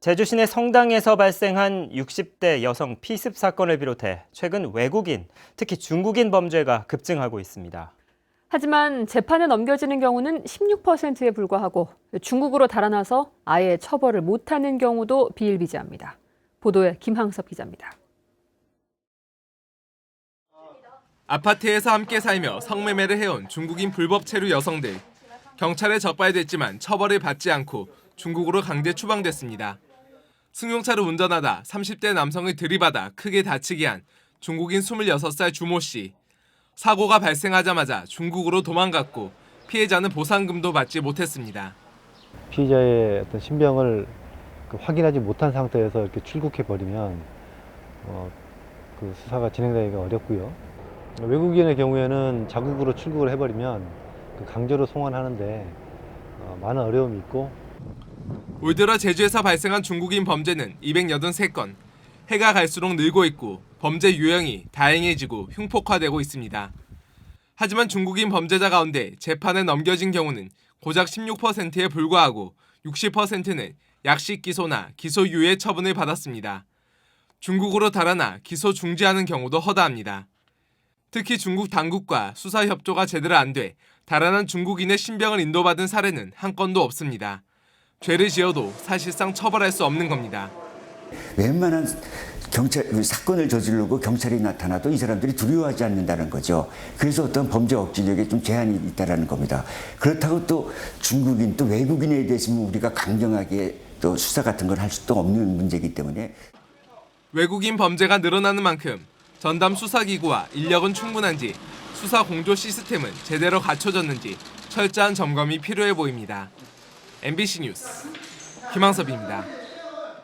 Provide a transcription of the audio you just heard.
제주 시내 성당에서 발생한 60대 여성 피습 사건을 비롯해 최근 외국인, 특히 중국인 범죄가 급증하고 있습니다. 하지만 재판에 넘겨지는 경우는 16%에 불과하고 중국으로 달아나서 아예 처벌을 못하는 경우도 비일비재합니다. 보도에 김항섭 기자입니다. 아파트에서 함께 살며 성매매를 해온 중국인 불법 체류 여성들. 경찰에 적발됐지만 처벌을 받지 않고 중국으로 강제 추방됐습니다. 승용차를 운전하다 30대 남성을 들이받아 크게 다치게 한 중국인 26살 주모 씨. 사고가 발생하자마자 중국으로 도망갔고 피해자는 보상금도 받지 못했습니다. 피해자의 어떤 신병을 확인하지 못한 상태에서 이렇게 출국해 버리면 그 수사가 진행되기가 어렵고요. 외국인의 경우에는 자국으로 출국을 해버리면 강제로 송환하는데 많은 어려움이 있고. 올 들어 제주에서 발생한 중국인 범죄는 283건. 해가 갈수록 늘고 있고 범죄 유형이 다양해지고 흉폭화되고 있습니다. 하지만 중국인 범죄자 가운데 재판에 넘겨진 경우는 고작 16%에 불과하고 60%는 약식 기소나 기소유예 처분을 받았습니다. 중국으로 달아나 기소 중지하는 경우도 허다합니다. 특히 중국 당국과 수사 협조가 제대로 안 돼 달아난 중국인의 신병을 인도받은 사례는 한 건도 없습니다. 죄를 지어도 사실상 처벌할 수 없는 겁니다. 웬만한 사건을 저지르고 경찰이 나타나도 이 사람들이 두려워하지 않는다는 거죠. 그래서 어떤 범죄 억지력에 좀 제한이 있다는 겁니다. 그렇다고 또 중국인 또 외국인에 대해서는 우리가 강경하게 또 수사 같은 걸 할 수도 없는 문제이기 때문에. 외국인 범죄가 늘어나는 만큼 전담 수사기구와 인력은 충분한지 수사 공조 시스템은 제대로 갖춰졌는지 철저한 점검이 필요해 보입니다. MBC 뉴스 김항섭입니다.